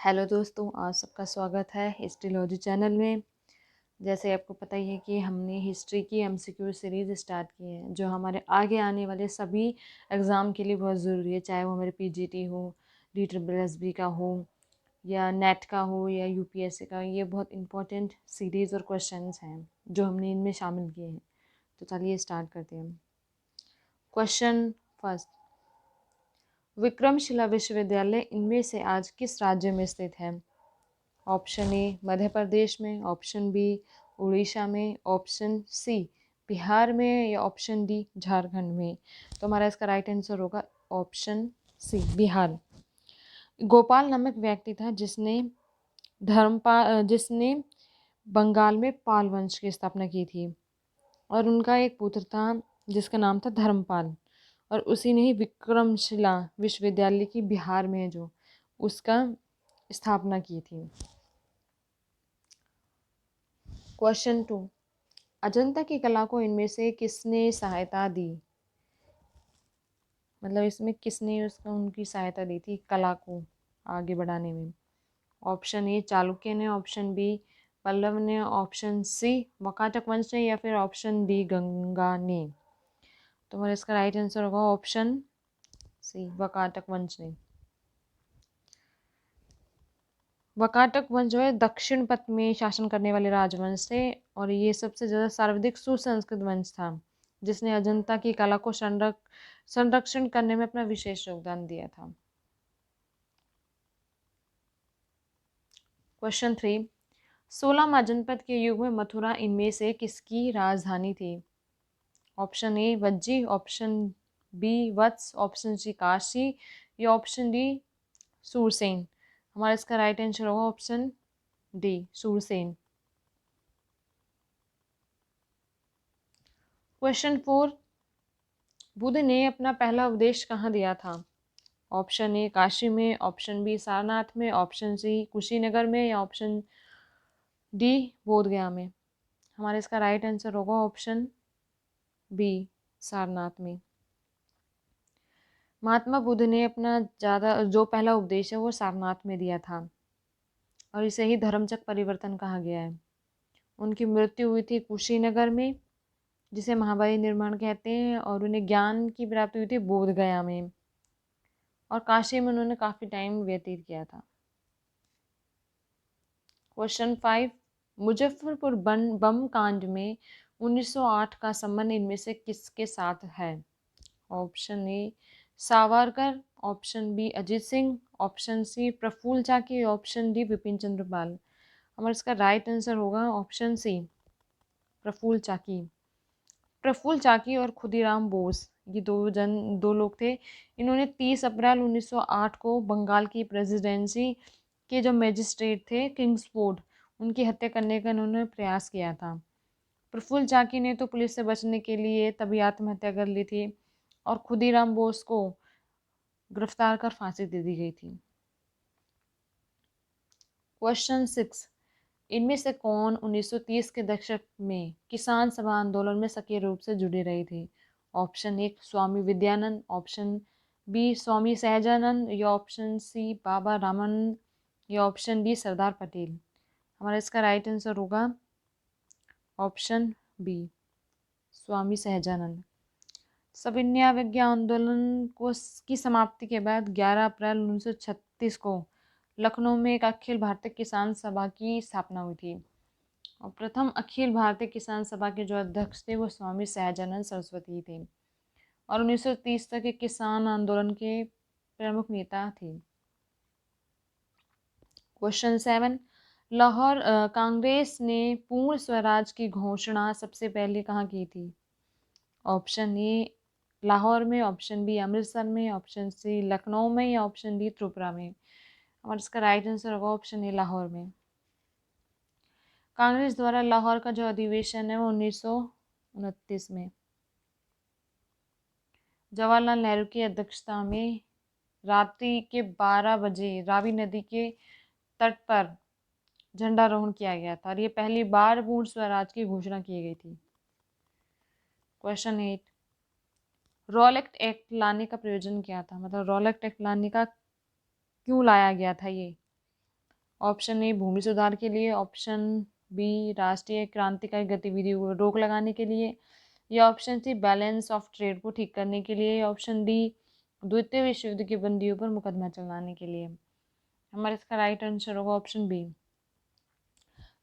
Hello दोस्तों, आप सबका स्वागत है हिस्ट्रीलॉजी चैनल में। जैसे आपको पता ही है कि हमने हिस्ट्री की एमसीक्यू सीरीज़ स्टार्ट की है, जो हमारे आगे आने वाले सभी एग्ज़ाम के लिए बहुत ज़रूरी है, चाहे वो हमारे पीजीटी हो, DSSB का हो, या नेट का हो, या यूपीएससी का। ये बहुत इंपॉर्टेंट सीरीज़ और क्वेश्चंस हैं जो हमने इनमें शामिल किए हैं। तो चलिए स्टार्ट करते हैं। क्वेश्चन फर्स्ट, विक्रमशिला विश्वविद्यालय इनमें से आज किस राज्य में स्थित है? ऑप्शन ए मध्य प्रदेश में, ऑप्शन बी उड़ीसा में, ऑप्शन सी बिहार में, या ऑप्शन डी झारखंड में। तो हमारा इसका राइट आंसर होगा ऑप्शन सी बिहार। गोपाल नामक व्यक्ति था जिसने बंगाल में पाल वंश की स्थापना की थी, और उनका एक पुत्र था जिसका नाम था धर्मपाल, और उसी ने ही विक्रमशिला विश्वविद्यालय की बिहार में जो उसका स्थापना की थी। क्वेश्चन 2, अजंता की कला को इनमें से किसने सहायता दी? मतलब इसमें किसने उनकी सहायता दी थी कला को आगे बढ़ाने में? ऑप्शन ए चालुक्य ने, ऑप्शन बी पल्लव ने, ऑप्शन सी वाकाटक वंश ने, या फिर ऑप्शन डी गंगा ने। तो हमारा इसका राइट आंसर होगा ऑप्शन सी वाकाटक वंश ने। वाकाटक वंश जो है दक्षिण पथ में शासन करने वाले राजवंश थे, और ये सबसे ज़्यादा सर्वाधिक सुसंस्कृत वंश था, जिसने अजंता की कला को संरक्षण करने में अपना विशेष योगदान दिया था। क्वेश्चन 3, 16वां जनपद के युग में मथुरा इनमें से किसकी राजधानी थी? Option A Vajji, option B Vatsa, option C Kashi, या ऑप्शन डी सूरसेन। हमारा इसका राइट आंसर होगा option D Surasena. Question 4, Buddha ने अपना पहला उपदेश कहाँ दिया था? ऑप्शन ए काशी में, ऑप्शन बी सारनाथ में, ऑप्शन सी कुशीनगर में, या ऑप्शन डी बोधगया में। हमारा इसका राइट आंसर होगा ऑप्शन बी सारनाथ में। महात्मा बुद्ध ने अपना जो पहला उपदेश है वो सारनाथ में दिया था, और इसे ही धर्मचक्र परिवर्तन कहा गया है। उनकी मृत्यु हुई थी कुशीनगर में, जिसे महाबली निर्माण कहते हैं, और उन्हें ज्ञान की प्राप्ति हुई थी बोधगया में, और काशी में उन्होंने काफ़ी टाइम व्यतीत किया था। क्वेश्चन 5, मुजफ्फरपुर बम कांड में 1908 का संबंध इनमें से किसके साथ है? Option A Savarkar, option B Ajit Singh, option C Prafulla Chaki, option D Bipin Chandra Pal. हमारा इसका राइट आंसर होगा ऑप्शन सी प्रफुल्ल चाकी। प्रफुल्ल चाकी और खुदीराम बोस, ये दो लोग थे। इन्होंने 30 अप्रैल 1908 को बंगाल की प्रेसिडेंसी के जो मजिस्ट्रेट थे किंग्सफोर्ड, उनकी हत्या करने का इन्होंने प्रयास किया था। प्रफुल्ल चाकी ने तो पुलिस से बचने के लिए तभी आत्महत्या कर ली थी, और खुदीराम बोस को गिरफ्तार कर फांसी दे दी गई थी। क्वेश्चन 6, इनमें से कौन 1930 के दशक में किसान सभा आंदोलन में सक्रिय रूप से जुड़ी रही थी? Option A Swami Vidyanand, option B Swami Sahajanand, या ऑप्शन सी बाबा रामानंद, या ऑप्शन डी सरदार पटेल। हमारा इसका राइट आंसर होगा ऑप्शन बी स्वामी सहजानंद। सविनय अवज्ञा आंदोलन की समाप्ति के बाद 11 अप्रैल 1936 को लखनऊ में एक अखिल भारतीय किसान सभा की स्थापना हुई थी, और प्रथम अखिल भारतीय किसान सभा के जो अध्यक्ष थे वो स्वामी सहजानंद सरस्वती थे, और 1930 तक के किसान आंदोलन के प्रमुख नेता थे। क्वेश्चन 7, लाहौर कांग्रेस ने पूर्ण स्वराज की घोषणा सबसे पहले कहाँ की थी? ऑप्शन ए लाहौर में, ऑप्शन बी अमृतसर में, ऑप्शन सी लखनऊ में, या ऑप्शन डी त्रिपुरा में। और इसका राइट आंसर होगा ऑप्शन ए लाहौर में। कांग्रेस द्वारा लाहौर का जो अधिवेशन है वो 1929 में जवाहरलाल नेहरू की अध्यक्षता में रात्रि के 12 बजे रावी नदी के तट पर झंडारोहण किया गया था, और ये पहली बार पूर्ण स्वराज की घोषणा की गई थी। क्वेश्चन 8, रॉलेट एक्ट लाने का प्रयोजन क्या था? मतलब रॉलेट एक्ट लाने का क्यों लाया गया था ये? ऑप्शन ए भूमि सुधार के लिए, ऑप्शन बी राष्ट्रीय क्रांतिकारी गतिविधियों को रोक लगाने के लिए, या option C balance of trade को ठीक करने के लिए, या ऑप्शन डी द्वितीय विश्व युद्ध के बंदियों पर मुकदमा चलाने के लिए। हमारा इसका राइट आंसर होगा ऑप्शन बी।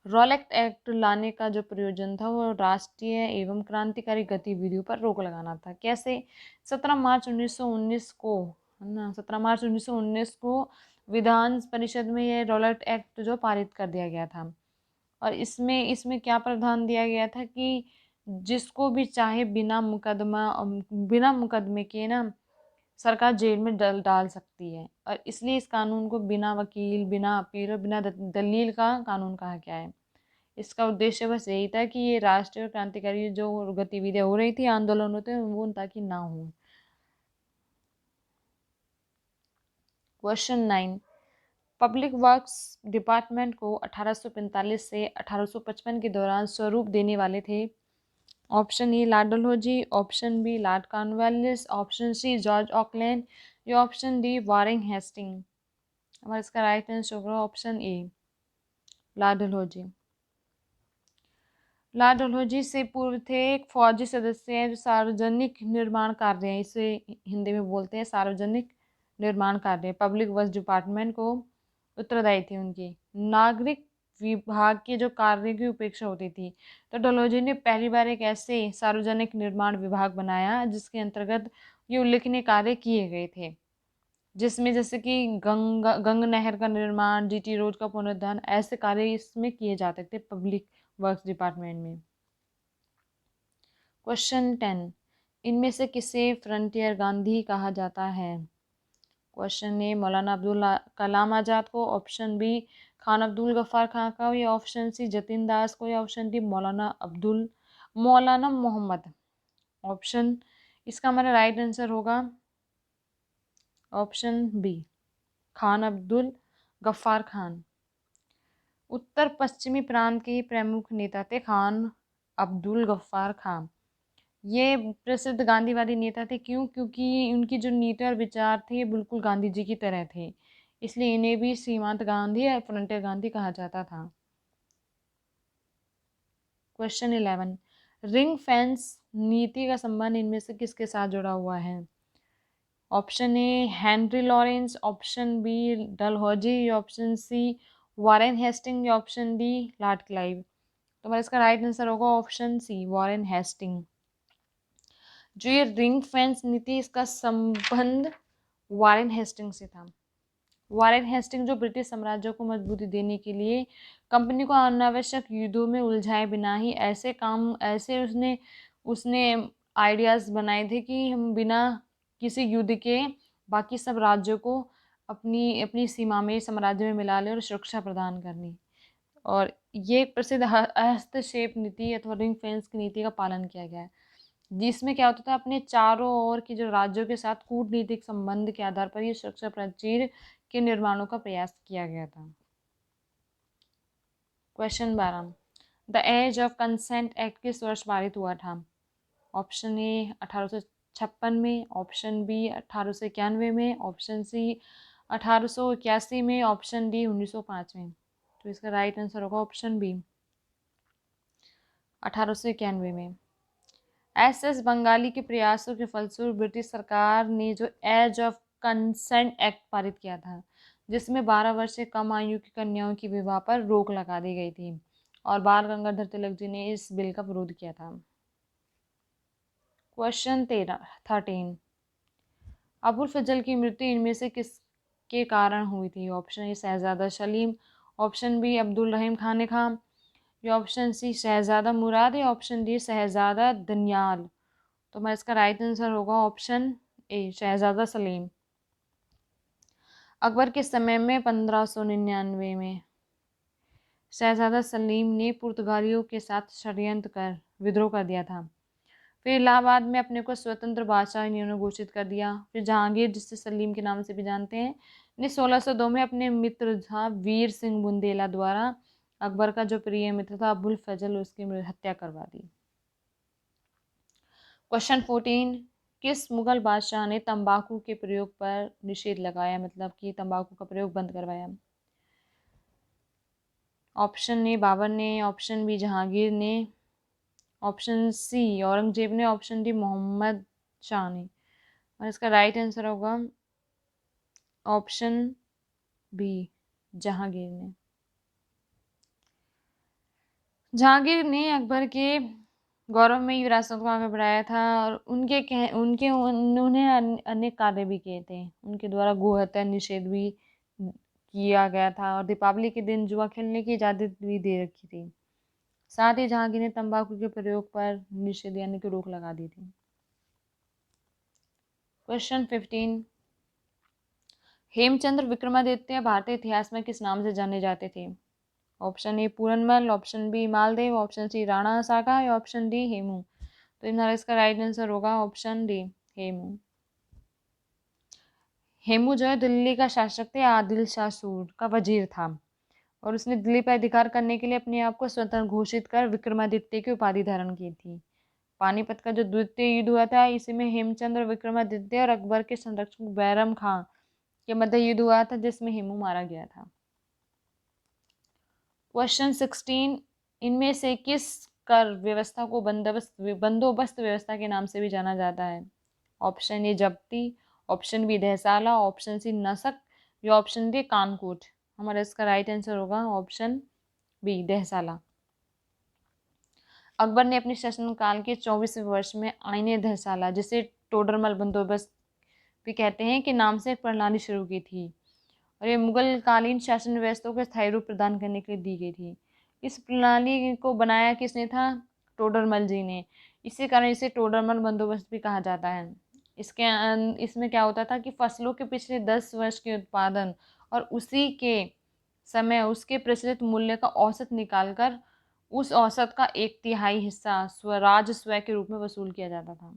रॉलेट एक्ट लाने का जो प्रयोजन था वो राष्ट्रीय एवं क्रांतिकारी गतिविधियों पर रोक लगाना था। कैसे? 17 मार्च 1919 को, है ना, 17 मार्च 1919 को विधान परिषद में ये रॉलेट एक्ट जो पारित कर दिया गया था। और इसमें इसमें क्या प्रावधान दिया गया था कि जिसको भी चाहे बिना मुकदमे के ना सरकार जेल में डाल सकती है। और इसलिए इस कानून को बिना वकील, बिना अपील और बिना दलील का कानून कहा गया है। इसका उद्देश्य बस यही था कि ये राष्ट्रीय और क्रांतिकारी जो गतिविधियां हो रही थी, आंदोलन होते हैं, वो ताकि ना हो। क्वेश्चन 9, पब्लिक वर्क्स डिपार्टमेंट को 1845 से 1855 के दौरान स्वरूप देने वाले थे। Option A lord Dalhousie, option B lord Cornwallis, option C George Auckland, या ऑप्शन डी वारेन हेस्टिंग। हमारा इसका राइट आंसर होगा option A lord Dalhousie. Lord Dalhousie से पूर्व थे एक फौजी सदस्य हैं जो सार्वजनिक निर्माण कार्य हैं, इसे हिंदी में बोलते हैं सार्वजनिक निर्माण कार्य, पब्लिक वर्क्स डिपार्टमेंट को उत्तरदायी थे। उनकी नागरिक विभाग के जो कार्य की उपेक्षा होती थी, तो डलहौजी ने पहली बार एक ऐसे सार्वजनिक निर्माण विभाग बनाया जिसके अंतर्गत ये उल्लेखनीय कार्य किए गए थे, जिसमें जैसे कि गंग नहर का निर्माण, जीटी रोड का पुनरुद्धार, ऐसे कार्य इसमें किए जाते थे पब्लिक वर्क्स डिपार्टमेंट में। क्वेश्चन 10, इनमें से किसे फ्रंटियर गांधी कहा जाता है? क्वेश्चन ए मौलाना अब्दुल कलाम आज़ाद को, ऑप्शन बी खान अब्दुल गफ्फार खां का, या ऑप्शन सी जतिन दास को, या ऑप्शन डी मौलाना मोहम्मद। ऑप्शन इसका हमारा राइट आंसर होगा ऑप्शन बी खान अब्दुल गफ्फार खान। उत्तर पश्चिमी प्रांत के प्रमुख नेता थे खान अब्दुल गफ्फार खान। ये प्रसिद्ध गांधीवादी नेता थे। क्यों? क्योंकि उनकी जो नीति और विचार थे बिल्कुल गांधी जी की तरह थे, इसलिए इन्हें भी सीमांत गांधी या फ्रंटियर गांधी कहा जाता था। क्वेश्चन 11, रिंग फेंस नीति का संबंध इनमें से किसके साथ जुड़ा हुआ है? Option A Henry Lawrence, option B Dalhousie, option C Warren Hastings, या ऑप्शन डी लॉर्ड क्लाइव। तो हमारा इसका राइट आंसर होगा ऑप्शन सी वारेन हेस्टिंग। जो ये रिंग फेंस नीति, इसका संबंध वारेन हेस्टिंग से था। वारेन हेस्टिंग जो ब्रिटिश साम्राज्य को मजबूती देने के लिए कंपनी को अनावश्यक युद्धों में उलझाए बिना ही ऐसे उसने उसने आइडियाज़ बनाए थे कि हम बिना किसी युद्ध के बाकी सब राज्यों को अपनी अपनी सीमा में, साम्राज्य में मिला ले और सुरक्षा प्रदान करनी। और ये प्रसिद्ध हस्तक्षेप नीति अथवा रिंग फेंस की नीति का पालन किया गया है, जिसमें क्या होता था, अपने चारों ओर के जो राज्यों के साथ कूटनीतिक संबंध के आधार पर ये सुरक्षा प्राचीर के निर्माणों का प्रयास किया गया था। Question 12, the age of consent act किस वर्ष पारित हुआ था? ऑप्शन ए 1856 में, ऑप्शन बी 1891 में, ऑप्शन सी 1881 में, ऑप्शन डी 1905 में। तो इसका राइट आंसर होगा ऑप्शन बी 1891 में। एस बंगाली के प्रयासों के फलस्वरूप ब्रिटिश सरकार ने जो एज ऑफ कंसेंट एक्ट पारित किया था, जिसमें 12 वर्ष से कम आयु की कन्याओं की विवाह पर रोक लगा दी गई थी, और बाल गंगाधर तिलक जी ने इस बिल का विरोध किया था। क्वेश्चन 13, अबुल फजल की मृत्यु इनमें से किसके कारण हुई थी? Option A Shahzada Salim, option B Abdul Rahim Khan Khan, या ऑप्शन सी शहजादा मुराद, या ऑप्शन डी शहजादा दनियाल। तो मैं इसका राइट आंसर होगा ऑप्शन ए शहजादा सलीम। अकबर के समय में 1599 में शहजादा सलीम ने पुर्तगालियों के साथ षड्यंत्र कर विद्रोह कर दिया था। फिर इलाहाबाद में अपने को स्वतंत्र बादशाह इन्होंने घोषित कर दिया। फिर जहांगीर, जिससे सलीम के नाम से भी जानते हैं, ने 1602 में अपने मित्र था वीर सिंह बुंदेला द्वारा अकबर का जो प्रिय मित्र था अबुल फजल, उसकी हत्या करवा दी। क्वेश्चन 14, किस मुगल बादशाह ने तंबाकू के प्रयोग पर निषेध लगाया, मतलब कि तंबाकू का प्रयोग बंद करवाया? ऑप्शन ए बाबर ने, ऑप्शन बी जहांगीर ने, ऑप्शन सी औरंगजेब ने, ऑप्शन डी मोहम्मद शाह ने। और इसका राइट आंसर होगा ऑप्शन बी जहांगीर ने। जहांगीर ने अकबर के गौरवमयी विरासत को आगे बढ़ाया था और उन्होंने अनेक कार्य भी किए थे। उनके द्वारा गोहत्या निषेध भी किया गया था और दीपावली के दिन जुआ खेलने की इजाजत भी दे रखी थी। साथ ही जहांगीर ने तंबाकू के प्रयोग पर निषेध यानी कि रोक लगा दी थी। क्वेश्चन 15, हेमचंद्र विक्रमादित्य भारतीय इतिहास में किस नाम से जाने जाते थे? Option A Puranmal, option B Maldev, option C Rana Sanga या ऑप्शन डी हेमू। तो हमारा इसका राइट आंसर होगा ऑप्शन डी हेमू। हेमू जो है दिल्ली का शासक थे, आदिल शाह सूर का वजीर था और उसने दिल्ली पर अधिकार करने के लिए अपने आप को स्वतंत्र घोषित कर विक्रमादित्य की उपाधि धारण की थी। पानीपत का जो द्वितीय युद्ध हुआ था इसी में हेमचंद्र विक्रमादित्य और अकबर के संरक्षक बैरम खां के मध्य युद्ध हुआ था जिसमें हेमू मारा गया था। क्वेश्चन 16, इनमें से किस कर व्यवस्था को बंदोबस्त व्यवस्था के नाम से भी जाना जाता है? ऑप्शन ए जब्ती, ऑप्शन बी दहसाला, ऑप्शन सी नसक या ऑप्शन डी कानकोट। हमारा इसका राइट आंसर होगा ऑप्शन बी दहसाला। अकबर ने अपने शासनकाल के 24वें वर्ष में आईने दहसाला जिसे टोडरमल बंदोबस्त भी कहते हैं के नाम से एक प्रणाली शुरू की थी और ये मुगल कालीन शासन व्यवस्था को स्थायी रूप प्रदान करने के लिए दी गई थी। इस प्रणाली को बनाया किसने था? टोडरमल जी ने। इसी कारण इसे टोडरमल बंदोबस्त भी कहा जाता है। इसमें क्या होता था कि फसलों के पिछले 10 वर्ष के उत्पादन और उसी के समय उसके प्रचलित मूल्य का औसत निकालकर उस औसत का 1/3 हिस्सा राजस्व के रूप में वसूल किया जाता था।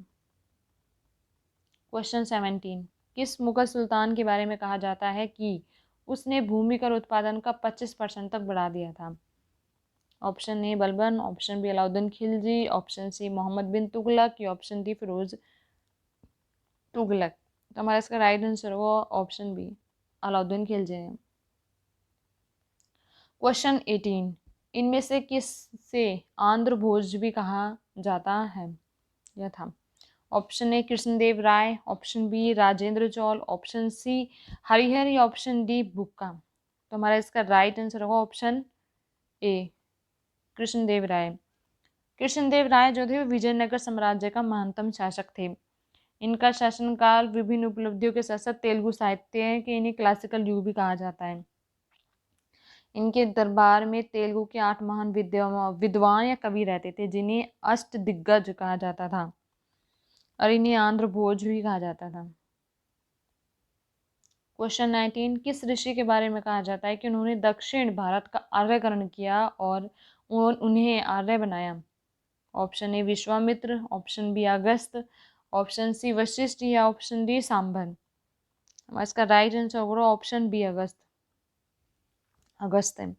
क्वेश्चन 17, किस मुगल सुल्तान के बारे में कहा जाता है कि उसने भूमि कर उत्पादन का 25% तक बढ़ा दिया था? Option A Balban, option B Alauddin Khilji, option C Mohammad bin Tughlaq या ऑप्शन डी फिरोज तुगलक। तो हमारा इसका राइट आंसर होगा ऑप्शन बी अलाउद्दीन खिलजी ने। क्वेश्चन 18, इनमें से किससे आंध्र भोज भी कहा जाता है या था? Option A Krishnadeva Raya, option B Rajendra Chola, option C Harihara या ऑप्शन डी बुक्का। तो हमारा इसका राइट आंसर होगा ऑप्शन ए कृष्णदेव राय। कृष्णदेव राय जो थे वो विजयनगर साम्राज्य का महानतम शासक थे। इनका शासनकाल विभिन्न उपलब्धियों के साथ साथ तेलुगु साहित्य के इन्हें क्लासिकल युग भी कहा जाता है। इनके दरबार में तेलुगु के 8 महान विद्वान या कवि रहते थे जिन्हें अष्ट दिग्गज कहा जाता था और इन्हें आंध्र भोज भी कहा जाता था। क्वेश्चन 19, किस ऋषि के बारे में कहा जाता है कि उन्होंने दक्षिण भारत का आर्यकरण किया और उन्हें आर्य बनाया? Option A Vishwamitra, option B Agastya, option C Vashishtha या ऑप्शन डी सांभर। इसका राइट आंसर होगा ऑप्शन बी अगस्त है।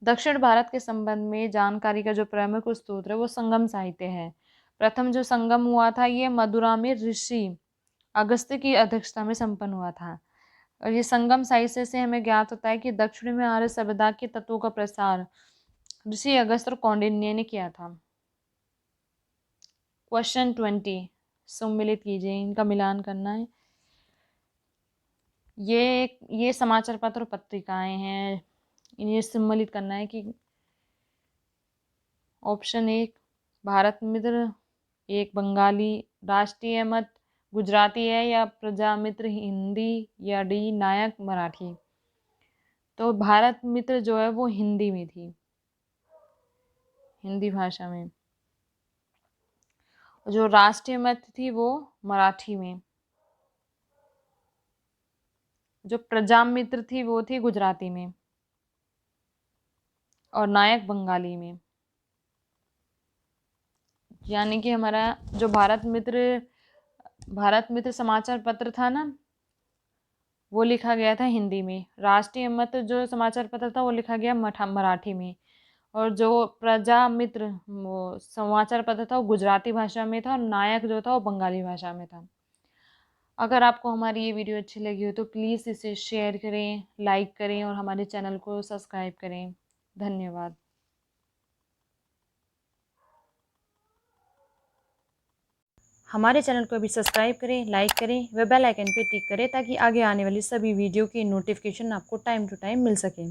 दक्षिण भारत के संबंध में जानकारी का जो प्रमुख स्रोत है वो संगम साहित्य है। प्रथम जो संगम हुआ था ये मदुरा में ऋषि अगस्त्य की अध्यक्षता में संपन्न हुआ था और ये संगम साहित्य से हमें ज्ञात होता है कि दक्षिण में आर्य सभ्यता के तत्वों का प्रसार ऋषि अगस्त्य और कौंडिन्य ने किया था। क्वेश्चन 20, सम्मिलित कीजिए, इनका मिलान करना है। ये समाचार पत्र और पत्रिकाएं हैं, इन्हें सम्मिलित करना है कि ऑप्शन एक भारत मित्र, एक बंगाली, राष्ट्रीय मत गुजराती है या प्रजामित्र हिंदी या डी नायक मराठी। तो भारत मित्र जो है वो हिंदी में थी, हिंदी भाषा में। जो राष्ट्रीय मत थी वो मराठी में। जो प्रजामित्र थी वो थी गुजराती में और नायक बंगाली में। यानी कि हमारा जो भारत मित्र समाचार पत्र था ना वो लिखा गया था हिंदी में। राष्ट्रीय मत जो समाचार पत्र था वो लिखा गया मराठी में और जो प्रजा मित्र वो समाचार पत्र था वो गुजराती भाषा में था और नायक जो था वो बंगाली भाषा में था। अगर आपको हमारी ये वीडियो अच्छी लगी हो तो प्लीज़ इसे शेयर करें, लाइक करें और हमारे चैनल को सब्सक्राइब करें। धन्यवाद। हमारे चैनल को अभी सब्सक्राइब करें, लाइक करें व बेल आइकन पे टिक करें ताकि आगे आने वाली सभी वीडियो की नोटिफिकेशन आपको टाइम टू टाइम मिल सके।